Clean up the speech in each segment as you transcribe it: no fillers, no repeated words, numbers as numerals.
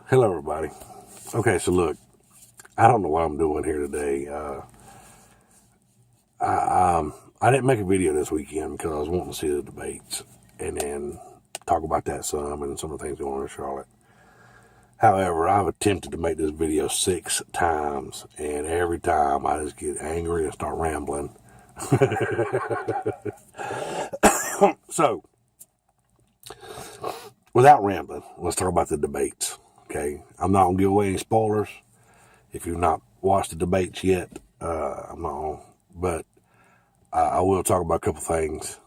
Hello, everybody. Okay, so look, I don't know what I'm doing here today. I didn't make a video this weekend because I was wanting to see the debates and then talk about that some and some of the things going on in Charlotte. However, I've attempted to make this video 6 times, and every time I just get angry and start rambling. So, without rambling, let's talk about the debates. Okay, I'm not gonna give away any spoilers. If you've not watched the debates yet, I'm not on, but I will talk about a couple things.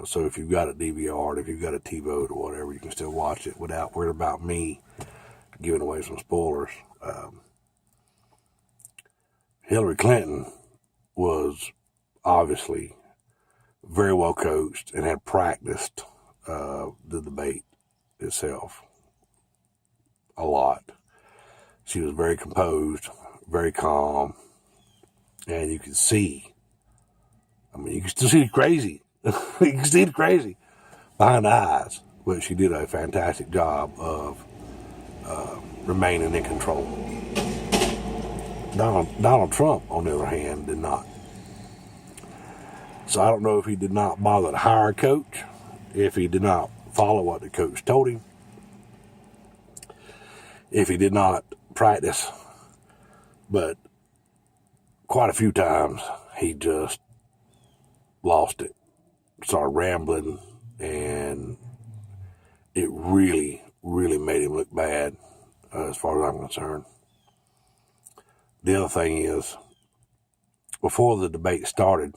So if you've got a DVR, if you've got a TiVo or whatever, you can still watch it without worrying about me giving away some spoilers. Hillary Clinton was obviously very well coached and had practiced the debate itself a lot. She was very composed, very calm, and you could see, you can still see the crazy. You can see the crazy behind the eyes, but she did a fantastic job of remaining in control. Donald Trump, on the other hand, did not. So I don't know if he did not bother to hire a coach, if he did not follow what the coach told him, if he did not practice, but quite a few times he just lost it, started rambling, and it really, really made him look bad as far as I'm concerned. The other thing is, before the debate started,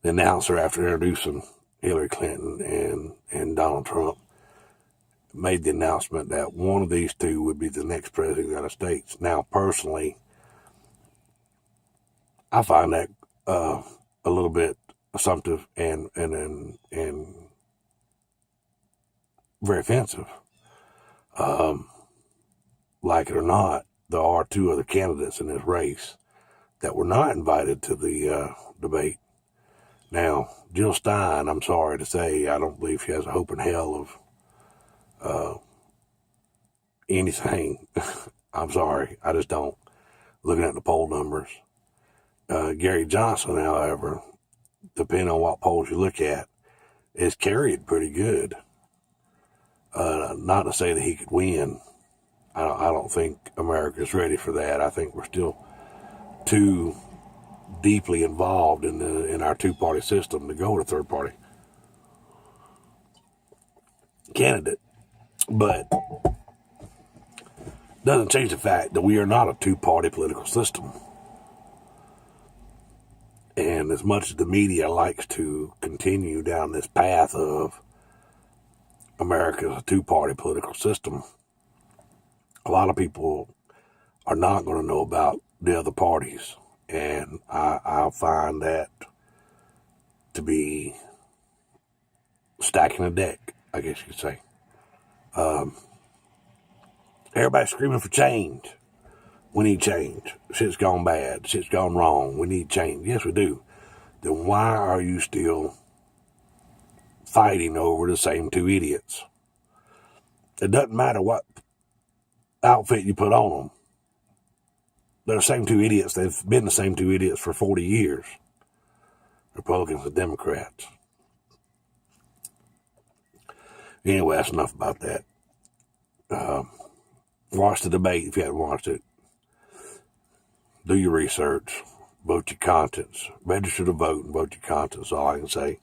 the announcer, after introducing Hillary Clinton and Donald Trump, made the announcement that one of these two would be the next president of the United States. Now, personally, I find that a little bit assumptive and very offensive. Like it or not, there are 2 other candidates in this race that were not invited to the debate. Now, Jill Stein, I'm sorry to say, I don't believe she has a hope in hell of anything. I'm sorry, I just don't. Looking at the poll numbers. Gary Johnson, however, depending on what polls you look at, is carried pretty good. Not to say that he could win. I don't think America's ready for that. I think we're still too deeply involved in our 2-party system to go to third party candidate. But doesn't change the fact that we are not a 2-party political system. And as much as the media likes to continue down this path of America as a 2-party political system, a lot of people are not going to know about the other parties. And I find that to be stacking the deck, I guess you could say. Everybody's screaming for change. We need change. Shit's gone bad. Shit's gone wrong. We need change. Yes, we do. Then why are you still fighting over the same 2 idiots? It doesn't matter what outfit you put on them. They're the same 2 idiots. They've been the same 2 idiots for 40 years. Republicans and Democrats. Anyway, that's enough about that. Watch the debate if you haven't watched it. Do your research. Vote your conscience. Register to vote and vote your conscience. All I can say.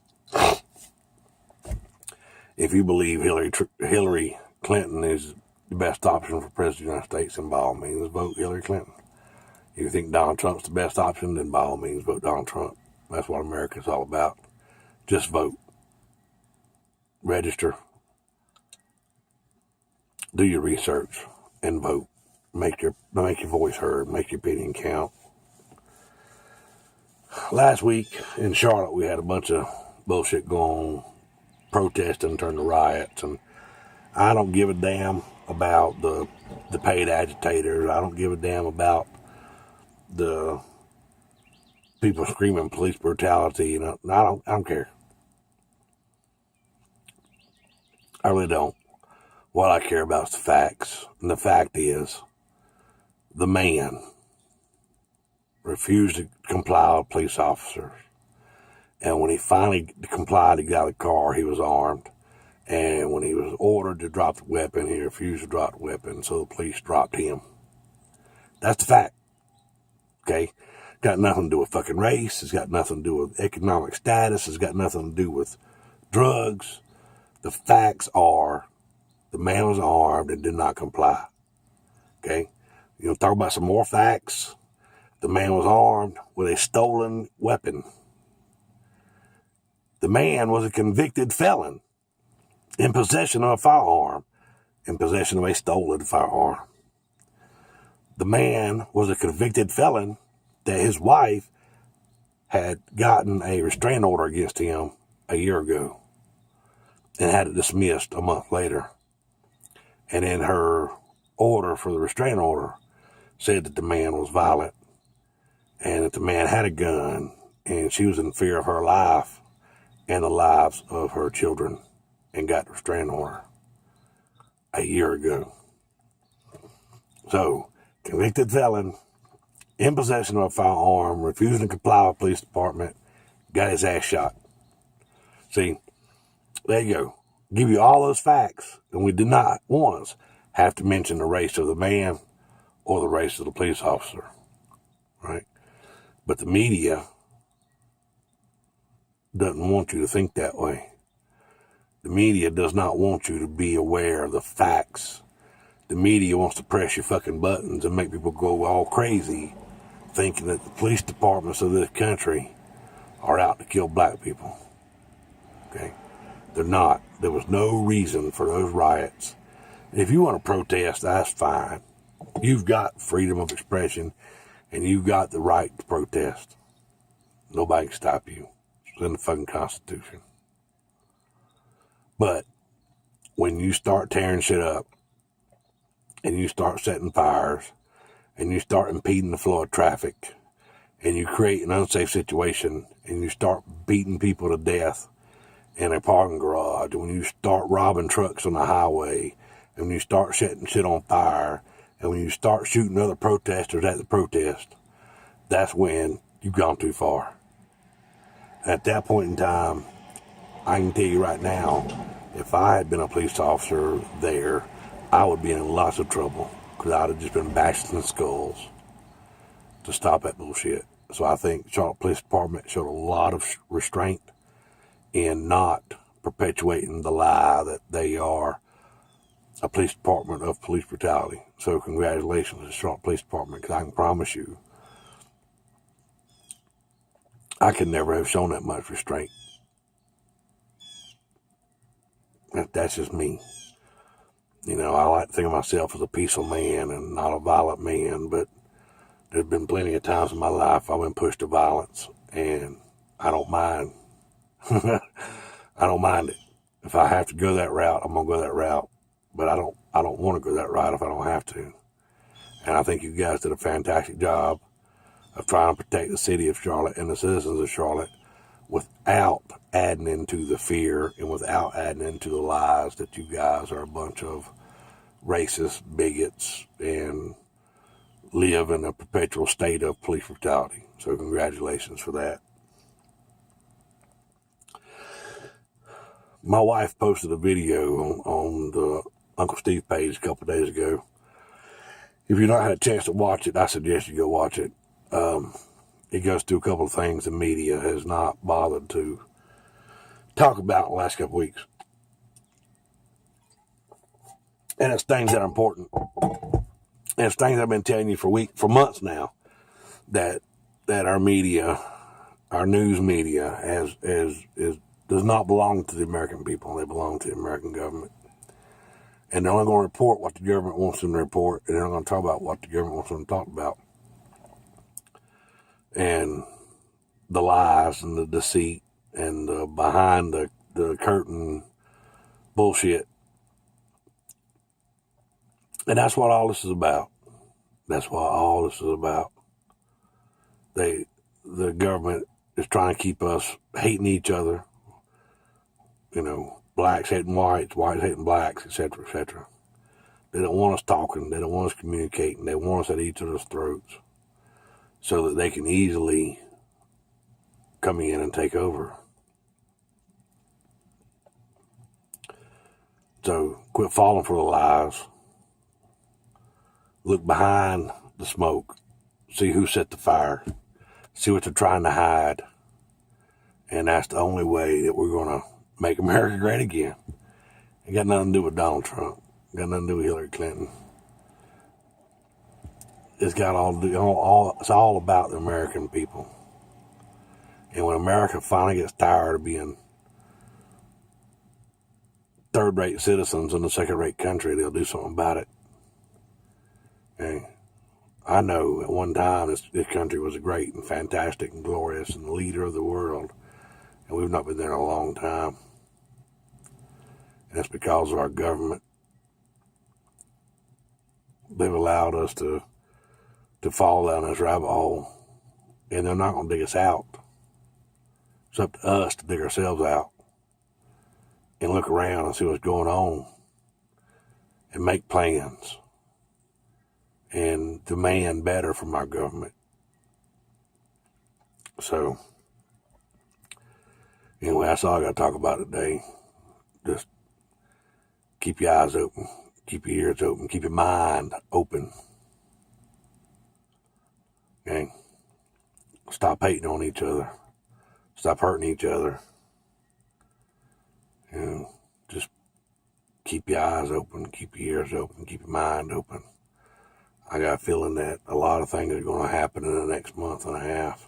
If you believe Hillary Clinton is the best option for President of the United States, then by all means, vote Hillary Clinton. If you think Donald Trump's the best option, then by all means, vote Donald Trump. That's what America's all about. Just vote. Register. Do your research and vote. Make your voice heard. Make your opinion count. Last week in Charlotte, we had a bunch of bullshit going on, protesting turned to riots, and I don't give a damn about the paid agitators. I don't give a damn about the people screaming police brutality. I don't care. I really don't. What I care about is the facts. And the fact is, the man refused to comply with police officers. And when he finally complied, he got out of the car, he was armed. And when he was ordered to drop the weapon, he refused to drop the weapon, so the police dropped him. That's the fact. Okay? Got nothing to do with fucking race. It's got nothing to do with economic status. It's got nothing to do with drugs. The facts are the man was armed and did not comply. Okay? You know, talk about some more facts. The man was armed with a stolen weapon. The man was a convicted felon in possession of a firearm, in possession of a stolen firearm. The man was a convicted felon that his wife had gotten a restraining order against him a year ago and had it dismissed a month later. And in her order for the restraining order said that the man was violent and that the man had a gun and she was in fear of her life and the lives of her children and got the restraining order a year ago. So, convicted felon, in possession of a firearm, refusing to comply with the police department, got his ass shot. See, there you go. Give you all those facts, and we did not once have to mention the race of the man or the race of the police officer, right? But the media doesn't want you to think that way. The media does not want you to be aware of the facts. The media wants to press your fucking buttons and make people go all crazy thinking that the police departments of this country are out to kill black people. Okay? They're not. There was no reason for those riots. If you want to protest, that's fine. You've got freedom of expression and you've got the right to protest. Nobody can stop you. It's in the fucking Constitution. But when you start tearing shit up and you start setting fires and you start impeding the flow of traffic and you create an unsafe situation and you start beating people to death in a parking garage, and when you start robbing trucks on the highway, and when you start setting shit on fire, and when you start shooting other protesters at the protest, that's when you've gone too far. At that point in time, I can tell you right now, if I had been a police officer there, I would be in lots of trouble because I'd have just been bashing skulls to stop that bullshit. So I think Charlotte Police Department showed a lot of restraint in not perpetuating the lie that they are a police department of police brutality. So congratulations to the Charlotte Police Department, because I can promise you, I could never have shown that much restraint. That's just me. You know, I like to think of myself as a peaceful man and not a violent man, but there's been plenty of times in my life I've been pushed to violence, and I don't mind. I don't mind it. If I have to go that route, I'm gonna go that route. But I don't want to go that route if I don't have to. And I think you guys did a fantastic job of trying to protect the city of Charlotte and the citizens of Charlotte without adding into the fear and without adding into the lies that you guys are a bunch of racist bigots and live in a perpetual state of police brutality. So congratulations for that. My wife posted a video on the Uncle Steve page a couple of days ago. If you've not had a chance to watch it, I suggest you go watch it. It goes through a couple of things the media has not bothered to talk about in the last couple of weeks. And it's things that are important. And it's things I've been telling you for months now, that our media, our news media, does not belong to the American people. They belong to the American government. And they're only going to report what the government wants them to report, and they're not going to talk about what the government wants them to talk about. And the lies and the deceit and the behind the curtain bullshit. And that's what all this is about. That's what all this is about. The government is trying to keep us hating each other, you know, blacks hating whites, whites hating blacks, etc., etc. They don't want us talking. They don't want us communicating. They want us at each other's throats so that they can easily come in and take over. So quit falling for the lies. Look behind the smoke. See who set the fire. See what they're trying to hide. And that's the only way that we're going to make America great again. It got nothing to do with Donald Trump. It got nothing to do with Hillary Clinton. It's got it's all about the American people. And when America finally gets tired of being third-rate citizens in a second-rate country, they'll do something about it. Okay. I know at one time this country was great and fantastic and glorious and the leader of the world. And we've not been there in a long time. And it's because of our government. They've allowed us to fall down this rabbit hole. And they're not going to dig us out. It's up to us to dig ourselves out. And look around and see what's going on. And make plans. And demand better from our government. So, anyway, that's all I got to talk about today. Just keep your eyes open. Keep your ears open. Keep your mind open. Okay? Stop hating on each other. Stop hurting each other. Just keep your eyes open. Keep your ears open. Keep your mind open. I got a feeling that a lot of things are going to happen in the next month and a half.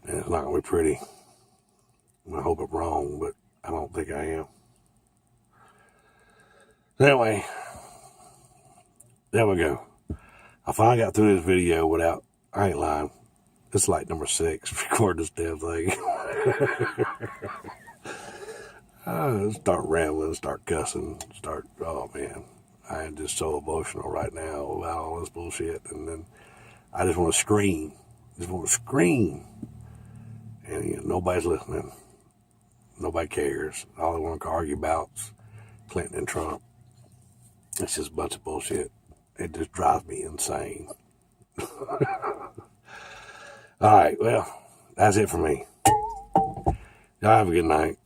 And it's not going to be pretty. I hope I'm wrong, but I don't think I am. Anyway, there we go. I finally got through this video without, I ain't lying, it's like number 6, record this damn thing. Start rambling, start cussing, oh man. I am just so emotional right now about all this bullshit. And then I just want to scream. And nobody's listening. Nobody cares. All they want to argue about is Clinton and Trump. It's just a bunch of bullshit. It just drives me insane. All right, well, that's it for me. Y'all have a good night.